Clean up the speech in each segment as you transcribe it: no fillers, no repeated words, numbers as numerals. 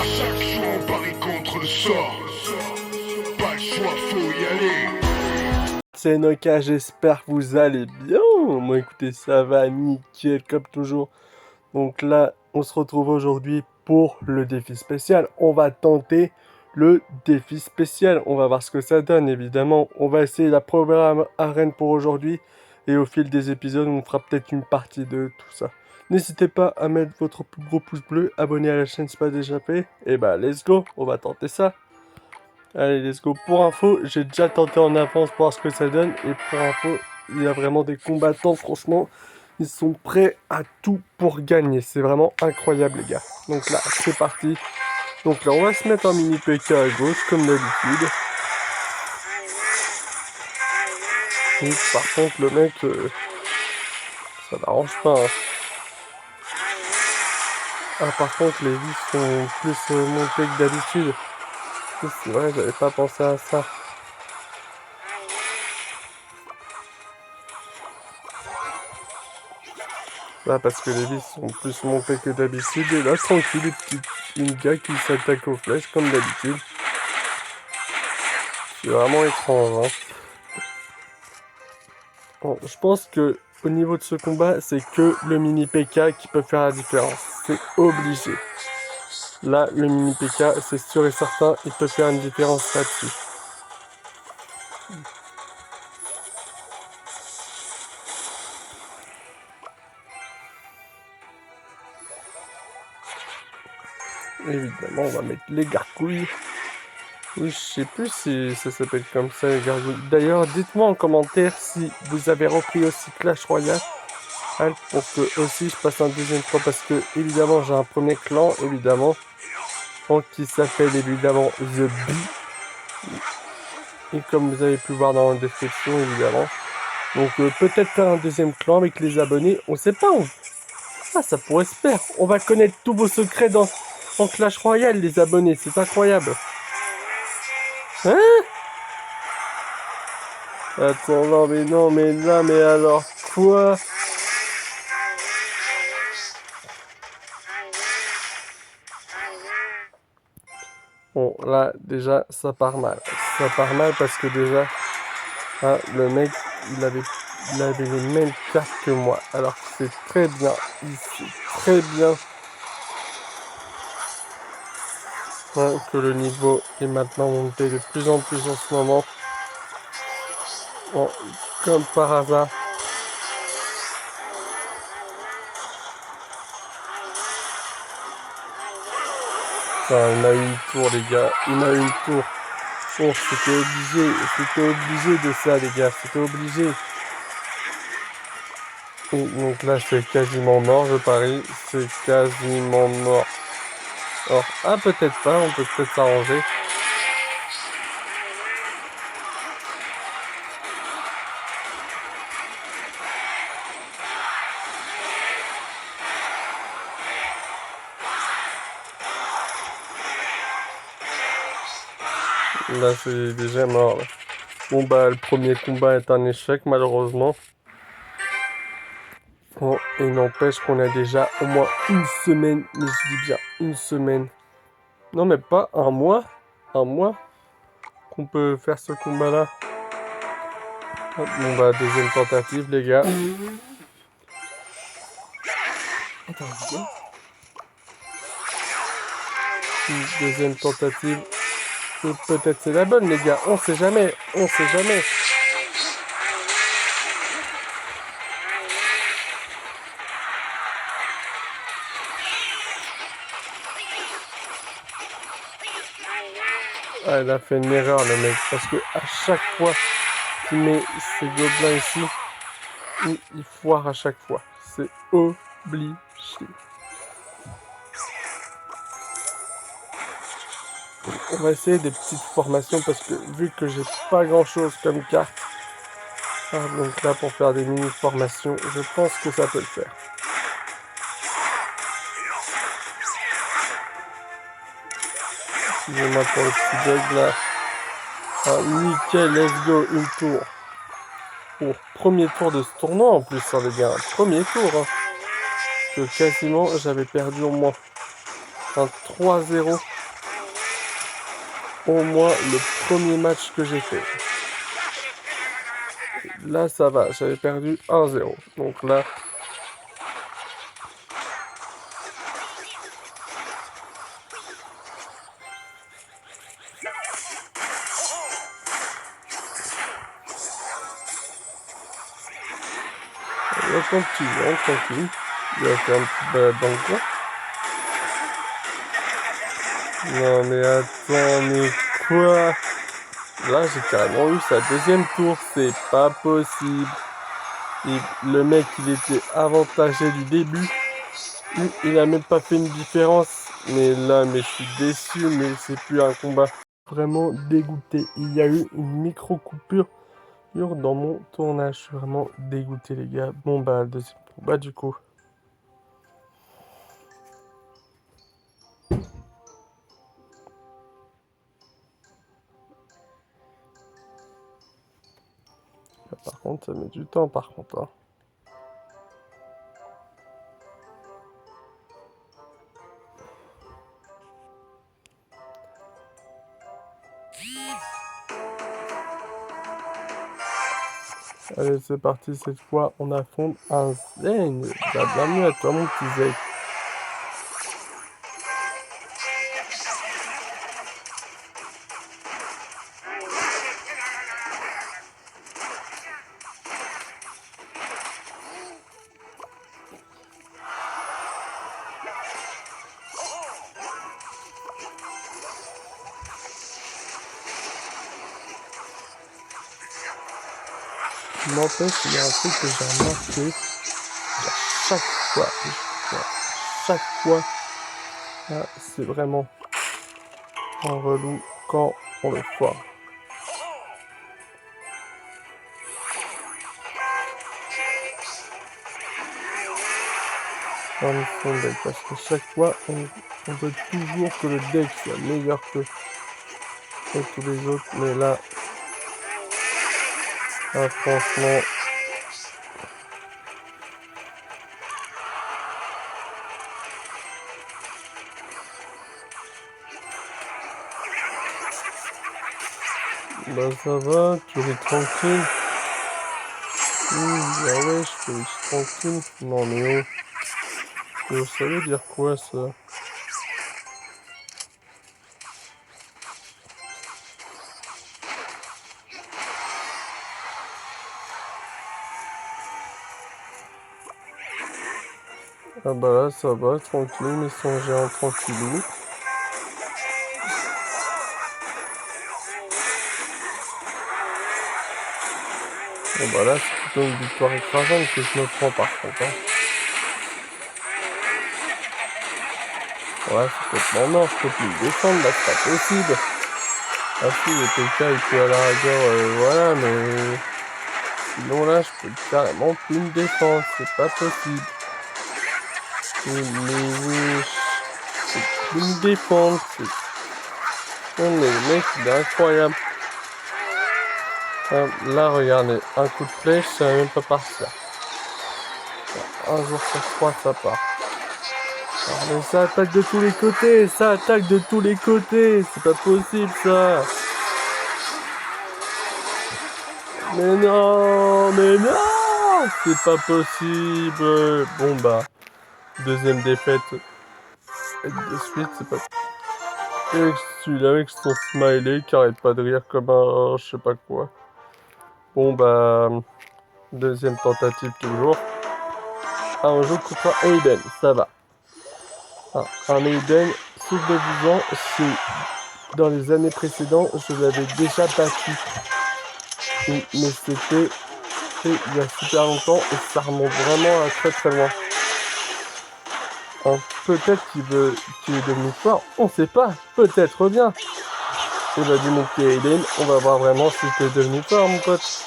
À chaque jour on parie contre le sort. Pas le choix, faut y aller. C'est Noka, j'espère que vous allez bien. Moi écoutez, ça va nickel comme toujours. Donc là, on se retrouve aujourd'hui pour le défi spécial. On va tenter le défi spécial. On va voir ce que ça donne, évidemment. On va essayer la première arène pour aujourd'hui. Et au fil des épisodes, on fera peut-être une partie de tout ça. N'hésitez pas à mettre votre plus gros pouce bleu, abonner à la chaîne si pas déjà fait. Et bah, let's go, on va tenter ça. Allez, let's go. Pour info, j'ai déjà tenté en avance pour voir ce que ça donne. Et pour info, il y a vraiment des combattants, franchement, ils sont prêts à tout pour gagner. C'est vraiment incroyable, les gars. Donc là, c'est parti. Donc là, on va se mettre en mini PK à gauche, comme d'habitude. Et par contre, le mec, ça n'arrange pas. Hein. Ah, par contre, les vis sont plus montées que d'habitude. C'est vrai, j'avais pas pensé à ça. Là, parce que les vis sont plus montées que d'habitude. Et là, tranquille, une gars qui s'attaque aux flèches comme d'habitude. C'est vraiment étrange. Hein. Bon, je pense que au niveau de ce combat, c'est que le mini PK qui peut faire la différence. C'est obligé. Là, le mini PK, c'est sûr et certain, il peut faire une différence là-dessus. Évidemment, on va mettre les gargouilles. Oui, je sais plus si ça s'appelle comme ça, les gargouilles. D'ailleurs, dites-moi en commentaire si vous avez repris aussi Clash Royale pour que aussi je passe un deuxième fois, parce que évidemment j'ai un premier clan, évidemment, qui s'appelle évidemment The Bee. Et comme vous avez pu voir dans la description, évidemment. Donc peut-être faire un deuxième clan avec les abonnés, on sait pas. Ah, ça pourrait se faire. On va connaître tous vos secrets en Clash Royale, les abonnés, c'est incroyable. Hein? Attends, non, mais là, mais alors, quoi? Bon, là, déjà, ça part mal. Ça part mal parce que déjà, hein, le mec, il avait les mêmes cartes que moi. Alors, c'est très bien. Il sait très bien hein, que le niveau est maintenant monté de plus en plus en ce moment. Bon, comme par hasard. Enfin, il m'a eu une tour, les gars. Il m'a eu une tour. Bon, c'était obligé de ça, les gars. C'était obligé. Et donc là, c'est quasiment mort, je parie. C'est quasiment mort. Alors, ah, peut-être pas. On peut peut-être s'arranger. Là, c'est déjà mort. Là. Bon, bah, le premier combat est un échec, malheureusement. Bon, et n'empêche qu'on a déjà au moins une semaine, mais je dis bien une semaine. Non, mais pas un mois. Un mois qu'on peut faire ce combat-là. Bon, bah, deuxième tentative, les gars. Attends, deuxième tentative. Peut-être c'est la bonne, les gars. On sait jamais. On sait jamais. Ah, il a fait une erreur, le mec. Parce que à chaque fois qu'il met ses gobelins ici, il foire à chaque fois. C'est obligé. On va essayer des petites formations parce que vu que j'ai pas grand chose comme carte, donc là pour faire des mini formations, je pense que ça peut le faire. Excusez-moi pour le petit bug là. Ah, nickel, let's go, une tour. Oh, premier tour de ce tournoi en plus, hein, les gars. Premier tour. Hein. Que quasiment j'avais perdu au moins. un 3-0. Au moins le premier match que j'ai fait. Là, ça va. J'avais perdu 1-0. Donc là... On va continuer, tranquille. Il va faire une petite balade dans le coin. Non mais attends, mais quoi? Là, j'ai carrément eu sa deuxième tour. C'est pas possible. Et le mec, il était avantagé du début. Il a même pas fait une différence. Mais là, mais je suis déçu, mais c'est plus un combat. Vraiment dégoûté. Il y a eu une micro-coupure dans mon tournage. Je suis vraiment dégoûté, les gars. Bon, bah, deuxième combat, du coup. Là, par contre, ça met du temps, par contre, hein. Allez, c'est parti, cette fois, on affronte un Zen. Bah, bienvenue à toi, mon petit Zen. N'empêche, il y a un truc que j'ai remarqué. Chaque fois, là, c'est vraiment un relou quand on le foire. Dans son deck, parce que chaque fois, on veut toujours que le deck soit meilleur que tous les autres, mais là, franchement, bah ça va, tu es tranquille. Bah ouais, je suis tranquille. Non mais oh, ça veut dire quoi ça? Ah bah là, ça va, tranquille, mais sans géant tranquillou. Bon bah là, c'est plutôt une victoire écrasante que je me prends par contre, hein. Ouais, c'est complètement mort, je peux plus le défendre, là, c'est pas possible. Ah si, le TK, il peut à la rigueur, voilà, mais... Sinon là, je peux carrément plus me défendre, c'est pas possible. Mais oui, je peux plus me défendre, c'est... Non mais le mec, il est incroyable. Là, regardez, un coup de flèche, ça va même pas partir. Un jour sur trois, ça part. Mais ça attaque de tous les côtés, ça attaque de tous les côtés, c'est pas possible ça. Mais non, c'est pas possible. Bon bah, deuxième défaite de suite, c'est pas... Et celui-là avec son smiley qui arrête pas de rire comme un je sais pas quoi. Bon bah, deuxième tentative toujours. On joue contre Aiden, ça va. Un Aiden, souvenez-vous-en, si dans les années précédentes, je l'avais déjà battu. Mais c'était il y a super longtemps et ça remonte vraiment à très très loin. Peut-être qu'il est devenu fort, on sait pas, peut-être bien. Et bah dis mon petit Aiden, on va voir vraiment si t'es devenu fort mon pote.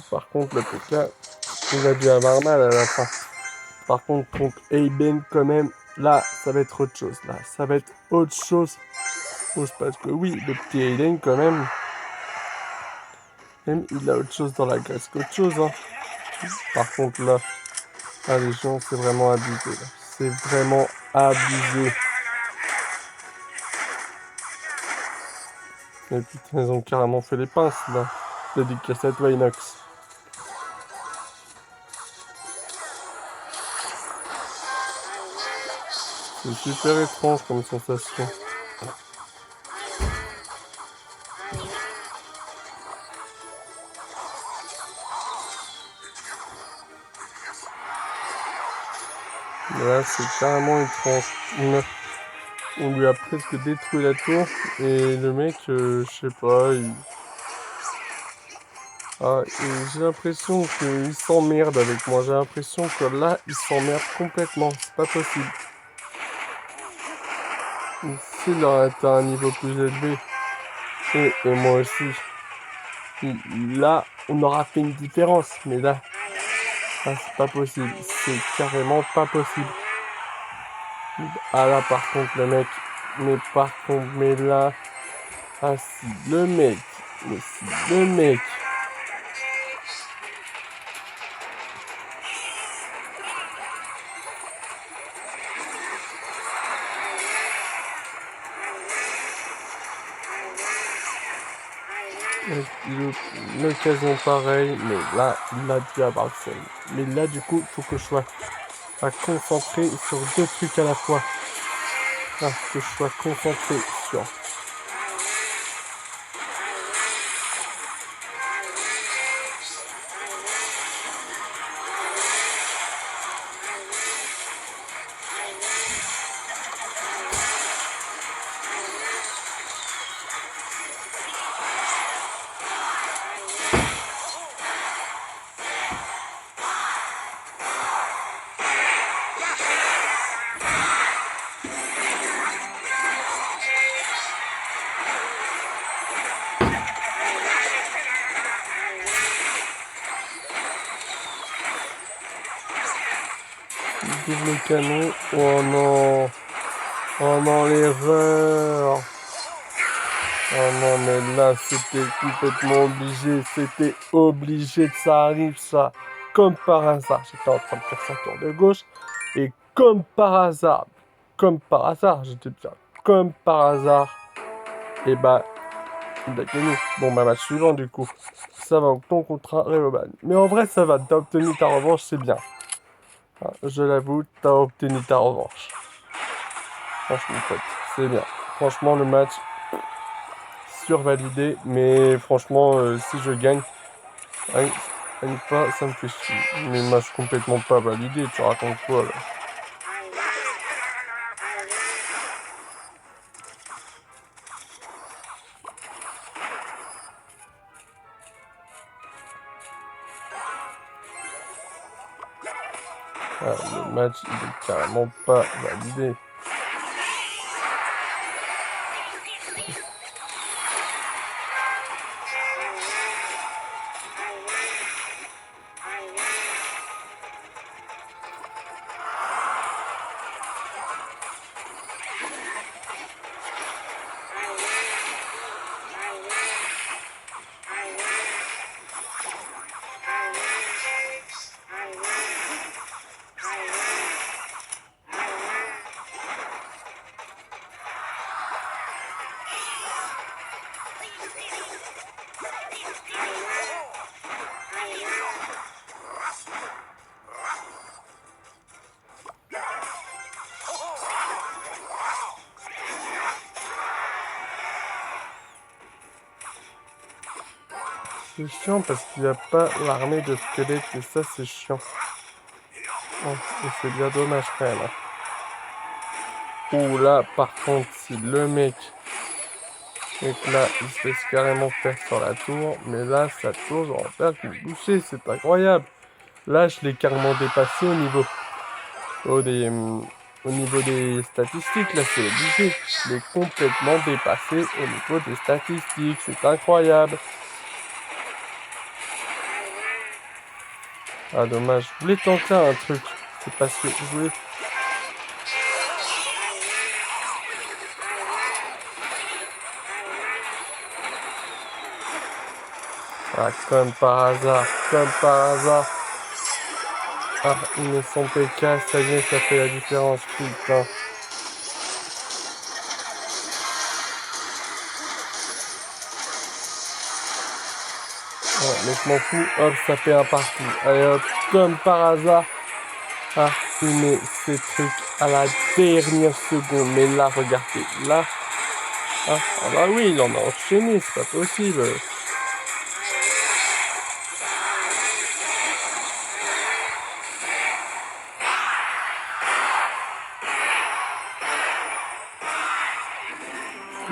Par contre le PK, il a dû avoir mal à la fin. Par contre Aiden quand même, là ça va être autre chose. Là ça va être autre chose. Parce que oui, le petit Aiden quand même, Même il a autre chose dans la graisse qu'autre chose, hein. Par contre, là, les gens, c'est vraiment abusé, là. C'est vraiment abusé. Et putain, ils ont carrément fait les pinces, là. Dédicace à toi, Inox. C'est super étrange comme sensation. Là, c'est carrément étrange. On lui a presque détruit la tour. Et le mec, je sais pas, j'ai l'impression qu'il s'emmerde avec moi. J'ai l'impression que là, il s'emmerde complètement. C'est pas possible. S'il aurait été à un niveau plus élevé, et moi aussi, là, on aura fait une différence. Mais là, c'est pas possible. C'est carrément pas possible. Ah là, par contre, le mec, mais là, si le mec, une occasion pareille, mais là, il a dû avoir le seum. Mais là, du coup, il faut que je sois concentré sur deux trucs à la fois. Ah, que je sois concentré sur... Double canon. Oh non. Oh non, l'erreur. Oh non, mais là, c'était complètement obligé. C'était obligé que ça arrive, ça. Comme par hasard. J'étais en train de faire sa tour de gauche. Et comme par hasard, j'étais bien. Comme par hasard. Et bah, il a gagné. Bon, bah, match suivant, du coup. Ça va, ton contre Rehoban. Mais en vrai, ça va. T'as obtenu ta revanche, c'est bien. Ah, je l'avoue, t'as obtenu ta revanche. Franchement, pote, c'est bien. Franchement, le match survalidé, mais franchement, si je gagne, pas, ça me fait chier. Mais match complètement pas validé, tu racontes quoi là? Le match, il est carrément pas validé. C'est chiant parce qu'il n'y a pas l'armée de squelettes et ça c'est chiant. Oh, et c'est bien dommage quand même. Ouh là, par contre, si le mec... Et que là, il se laisse carrément faire sur la tour. Mais là, sa tour, j'aurais peur qu'il me bouchait. C'est incroyable. Là, je l'ai carrément dépassé au niveau des statistiques. Là, c'est obligé. Je l'ai complètement dépassé au niveau des statistiques. C'est incroyable. Ah, dommage. Je voulais tenter un truc. C'est parce que je voulais... Ah, comme par hasard, comme par hasard. Ah, il met son PK, ça y est, ça fait la différence, putain. Ouais, mais je m'en fous, hop, ça fait un partout. Allez hop, comme par hasard. Ah, il met ses trucs à la dernière seconde. Mais là, regardez, là. Ah bah oui, il en a enchaîné, c'est pas possible.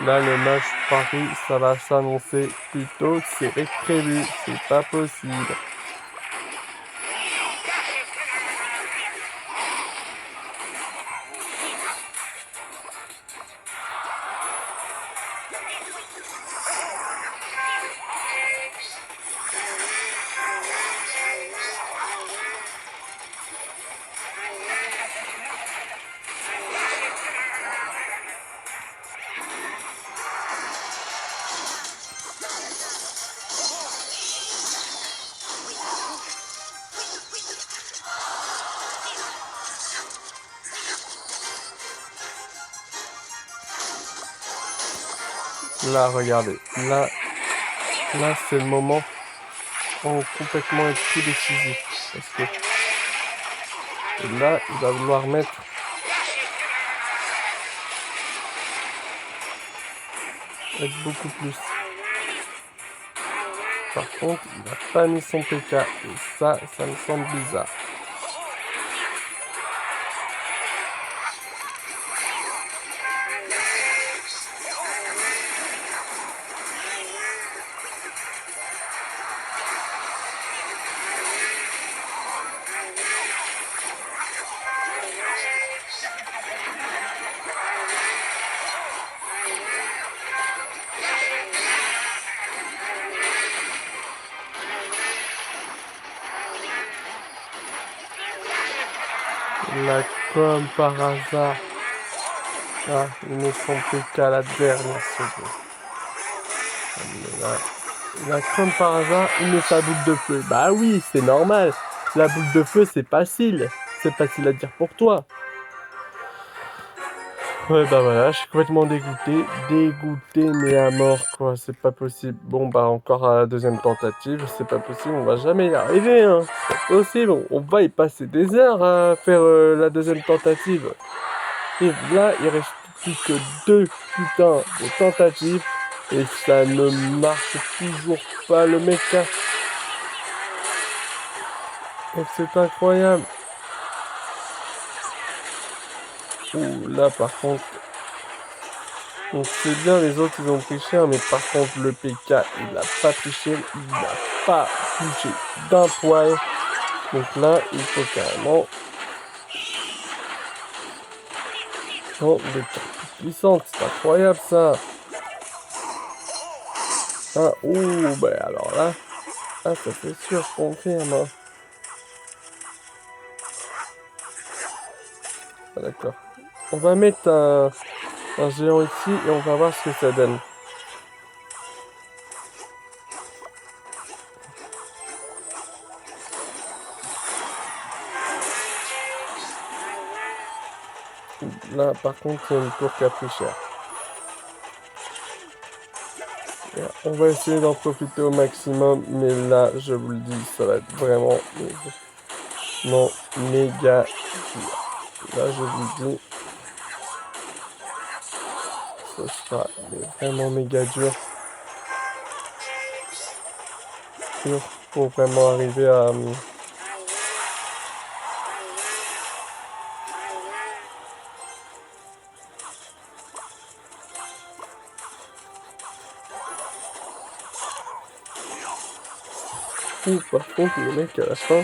Là, le match Paris, ça va s'annoncer plutôt serré que prévu. C'est pas possible. Là, regardez. Là, c'est le moment où on va complètement être tout décisif. Parce que et là, il va vouloir mettre. Être beaucoup plus. Par contre, il n'a pas mis son PK. Et ça me semble bizarre. Là, comme par hasard. Ah, il met son PK à la dernière seconde. Là, comme par hasard, il met sa boule de feu. Bah oui, c'est normal. La boule de feu, c'est facile. C'est facile à dire pour toi. Ouais, bah voilà, je suis complètement dégoûté. Dégoûté, mais à mort, quoi. C'est pas possible. Bon, bah encore à la deuxième tentative. C'est pas possible, on va jamais y arriver, hein. C'est pas possible. On va y passer des heures à faire la deuxième tentative. Et là, il reste plus que 2 putains de tentatives. Et ça ne marche toujours pas, le mec. Et c'est incroyable. Ouh, là, par contre. Donc c'est bien, les autres, ils ont triché. Hein, mais par contre, le PK, il n'a pas triché. Il n'a pas touché d'un poil. Donc là, il faut carrément... Oh, des cartes puissantes. C'est incroyable, ça. Ah, ouh, bah alors là... Ah, ça c'est sûr, je confirme. Hein. Ah, d'accord. On va mettre un géant ici et on va voir ce que ça donne. Là, par contre, c'est une tour qui a pris cher. Et on va essayer d'en profiter au maximum, mais là, je vous le dis, ça va être vraiment non, méga dur. Là, je vous le dis, ce sera vraiment méga dur. Pour vraiment arriver à... Ouh, par contre, le mec, à la fin...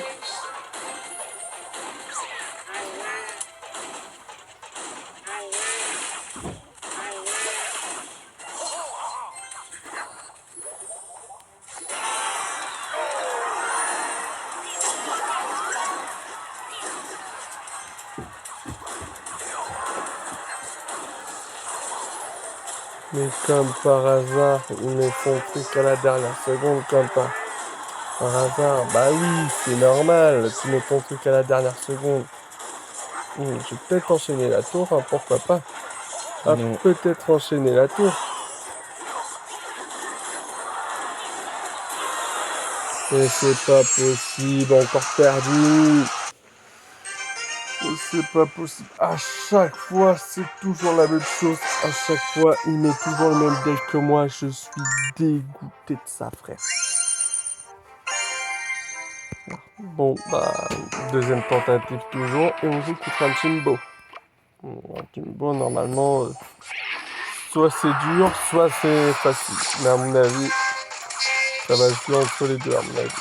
Mais comme par hasard, il met son truc à la dernière seconde, comme pas. Par hasard, bah oui, c'est normal, tu mets ton truc à la dernière seconde. Je vais peut-être enchaîner la tour, hein, pourquoi pas. Ah, Non. peut-être enchaîner la tour. Et c'est pas possible, encore perdu. C'est pas possible. À chaque fois, c'est toujours la même chose. À chaque fois, il met toujours le même deck que moi. Je suis dégoûté de ça, frère. Bon, bah, deuxième tentative toujours. Et on joue contre un Jimbo. Un Jimbo, normalement, soit c'est dur, soit c'est facile. Mais à mon avis, ça va jouer entre les deux, à mon avis.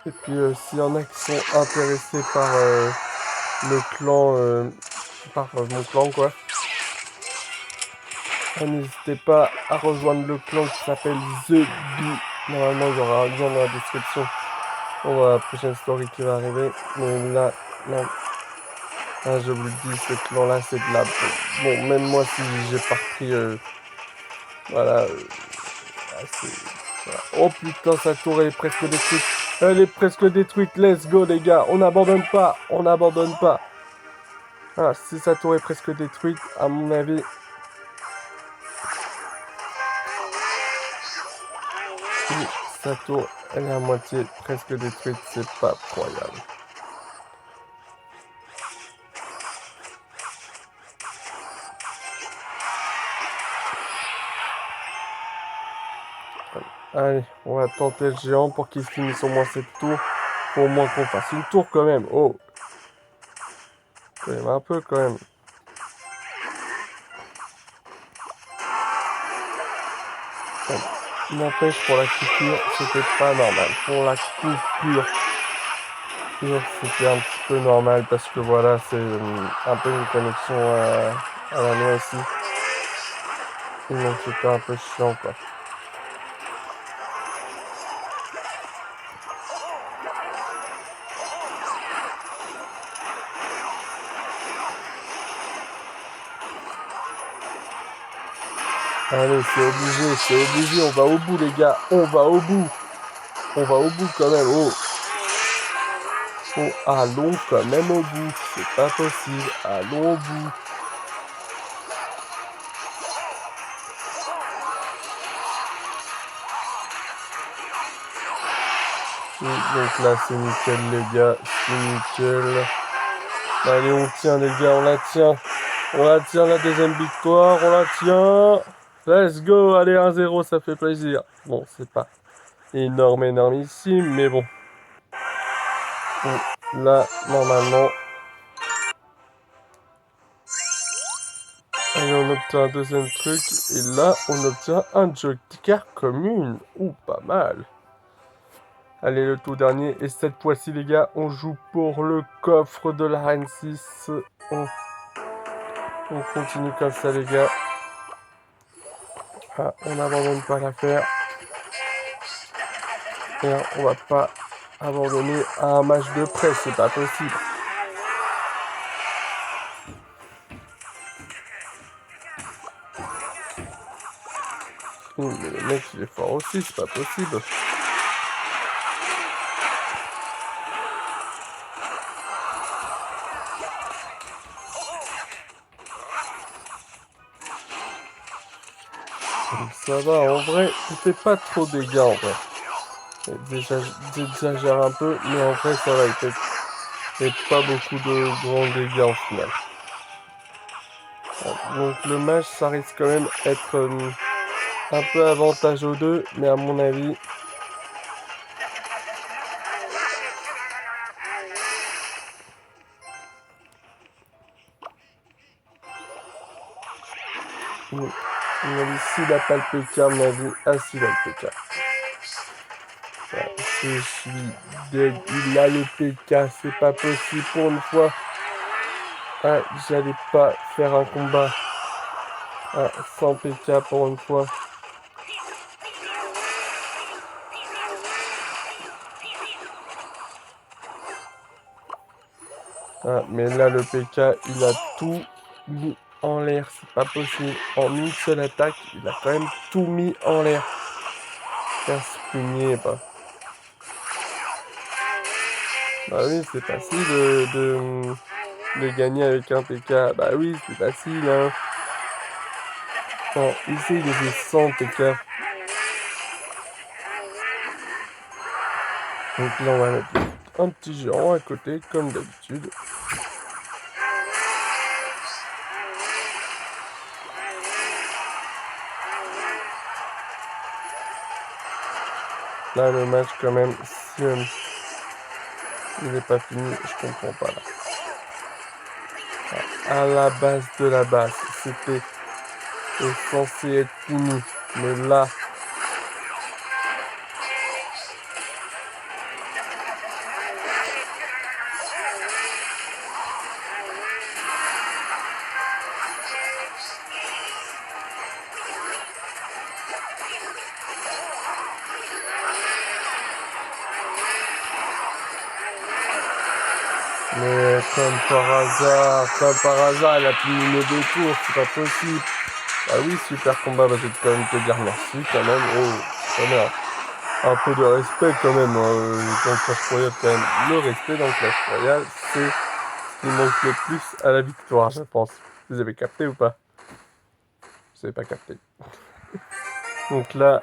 Et puis, s'il y en a qui sont intéressés par le clan, par mon clan, quoi, n'hésitez pas à rejoindre le clan qui s'appelle The Bee. Normalement, il y aura un lien dans la description pour la prochaine story qui va arriver. Mais là, non. Ah, je vous le dis, ce clan-là, c'est de la... Bon, même moi, si j'ai pas repris... voilà. Voilà. Oh putain, sa tour, elle est presque détruite. Elle est presque détruite. Let's go, les gars. On n'abandonne pas. On n'abandonne pas. Ah, si sa tour est presque détruite, à mon avis... Sa tour, elle est à moitié presque détruite. C'est pas croyable. Allez, on va tenter le géant pour qu'il finisse au moins cette tour. Faut au moins qu'on fasse une tour quand même. Oh. Quand même un peu quand même. N'empêche, pour la coupure, c'était pas normal. Pour la coupure, c'était un petit peu normal parce que voilà, c'est un peu une connexion à la noix ici. Et donc c'était un peu chiant quoi. Allez, c'est obligé, on va au bout les gars, on va au bout. On va au bout quand même, oh. Oh, allons quand même au bout, c'est pas possible, allons au bout. Donc là c'est nickel les gars, c'est nickel. Allez on tient les gars, on la tient. On la tient la deuxième victoire, on la tient. Let's go, allez 1-0, ça fait plaisir. Bon, c'est pas énormissime, mais bon. Là, normalement. Allez, on obtient un deuxième truc. Et là, on obtient un joker commune. Ouh, pas mal. Allez, le tout dernier. Et cette fois-ci, les gars, on joue pour le coffre de la Reine 6. On continue comme ça, les gars. Ah, on n'abandonne pas l'affaire. Et on va pas abandonner à un match de presse, c'est pas possible. Mais le mec, il est fort aussi, c'est pas possible. Ça va, en vrai, il fait pas trop de dégâts, en vrai. J'exagère un peu, mais en vrai, ça va, il fait pas beaucoup de grands dégâts, en final. Donc, le match, ça risque quand même d'être un peu avantageux aux deux, mais à mon avis... On a dit s'il n'a pas le PK, on a dit ah s'il a le PK. Je suis dead, il a le PK, c'est pas possible pour une fois. Ah, j'allais pas faire un combat sans PK pour une fois. Ah, mais là, le PK, il a tout mis en l'air. C'est pas possible. En une seule attaque, il a quand même tout mis en l'air. Casse-punier, bah. Bah oui, c'est facile de gagner avec un PK. Bah oui, c'est facile, hein. Attends, ici, il est 100 PK. Donc là, on va mettre un petit géant à côté, comme d'habitude. Là, le match, quand même, si il n'est pas fini, je comprends pas, là. À la base de la base, c'était censé être fini. Mais là... Mais comme par hasard, elle a fini mes 2 tours, c'est pas possible. Ah oui, super combat, bah, je vais quand même te dire merci quand même. Oh, un peu de respect quand même. Dans Clash Royale, quand même, le respect dans Clash Royale, c'est ce qui manque le plus à la victoire, je pense. Vous avez capté ou pas? Vous avez pas capté. Donc là,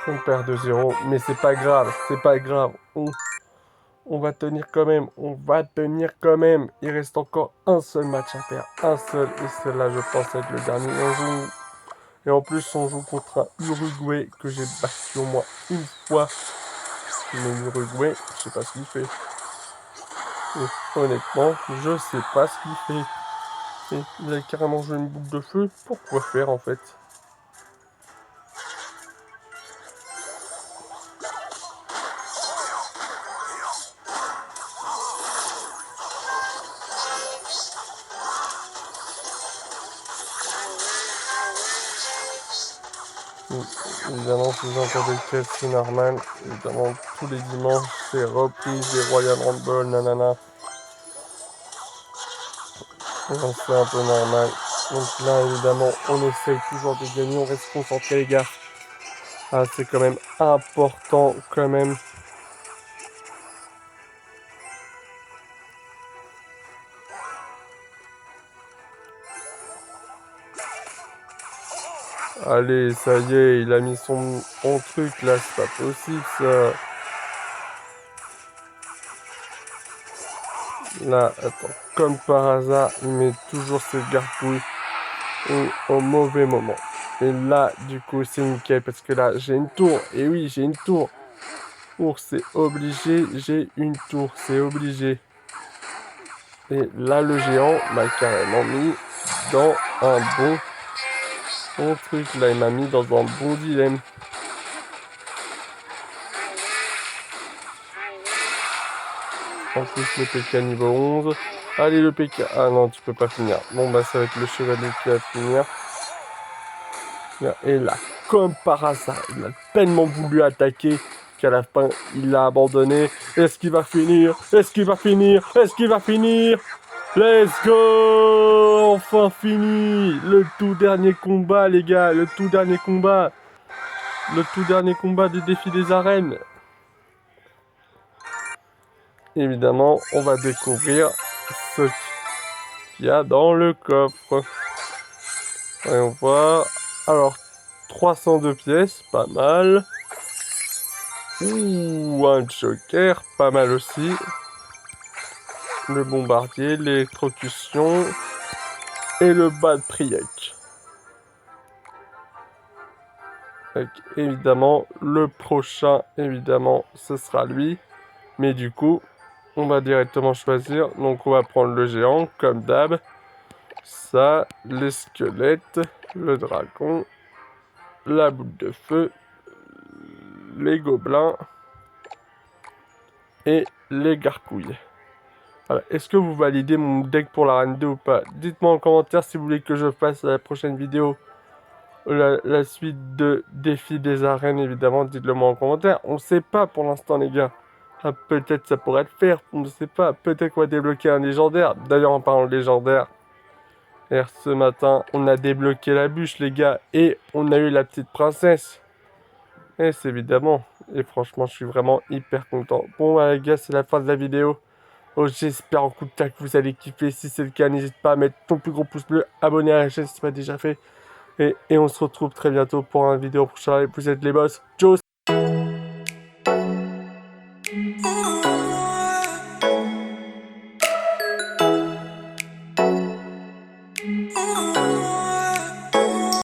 on perd 2-0, mais c'est pas grave, c'est pas grave. On va tenir quand même, on va tenir quand même. Il reste encore un seul match à faire, un seul, et celui-là, je pense être le dernier. Et en plus, on joue contre un Uruguay que j'ai battu au moins une fois. Mais l'Uruguay, je sais pas ce qu'il fait. Et honnêtement, je sais pas ce qu'il fait. Et il a carrément joué une boucle de feu. Pourquoi faire en fait? Évidemment, si vous entendez le cast, c'est normal. Évidemment, tous les dimanches, c'est reprise des Royal Rumble, nanana. Donc c'est un peu normal. Donc là, évidemment, on essaye toujours de gagner. On reste concentré, les gars. Ah, c'est quand même important, quand même. Allez, ça y est, il a mis son truc là, c'est pas possible ça. Là, attends, comme par hasard, il met toujours ses gargouilles au mauvais moment. Et là, du coup, c'est nickel parce que là, j'ai une tour. Et oui, j'ai une tour. C'est obligé, j'ai une tour, c'est obligé. Et là, le géant m'a carrément mis dans un bon truc. Là, il m'a mis dans un bon dilemme. En plus, le PK niveau 11. Allez, le PK. Ah non, tu peux pas finir. Bon, bah, ça va être le chevalier qui va finir. Et là, comme par hasard, il a tellement voulu attaquer qu'à la fin, il l'a abandonné. Est-ce qu'il va finir? Est-ce qu'il va finir? Est-ce qu'il va finir? Let's go! Enfin fini! Le tout dernier combat, les gars. Le tout dernier combat. Le tout dernier combat du défi des arènes. Évidemment, on va découvrir ce qu'il y a dans le coffre. Voyons voir. Alors, 302 pièces, pas mal. Ouh, un joker, pas mal aussi. Le bombardier, l'électrocution et le bas de Priek. Donc, évidemment, le prochain, évidemment, ce sera lui. Mais du coup, on va directement choisir. Donc, on va prendre le géant, comme d'hab. ça, les squelettes, le dragon, la boule de feu, les gobelins et les gargouilles. Voilà. Est-ce que vous validez mon deck pour la Reine 2 ou pas? Dites-moi en commentaire si vous voulez que je fasse la prochaine vidéo, la suite de Défi des arènes, évidemment. Dites-le moi en commentaire. On sait pas pour l'instant, les gars. Ah, peut-être ça pourrait le faire, on ne sait pas. Peut-être qu'on va débloquer un légendaire. D'ailleurs, en parlant de légendaire, hier, ce matin, on a débloqué la bûche, les gars, et on a eu la petite princesse. Et c'est évidemment. Et franchement, je suis vraiment hyper content. Bon, bah, les gars, c'est la fin de la vidéo. Oh, j'espère en coup de cœur que vous allez kiffer. Si c'est le cas, n'hésite pas à mettre ton plus gros pouce bleu, abonner à la chaîne si ce n'est pas déjà fait. Et on se retrouve très bientôt pour une vidéo prochaine. Vous êtes les boss. Ciao! Oh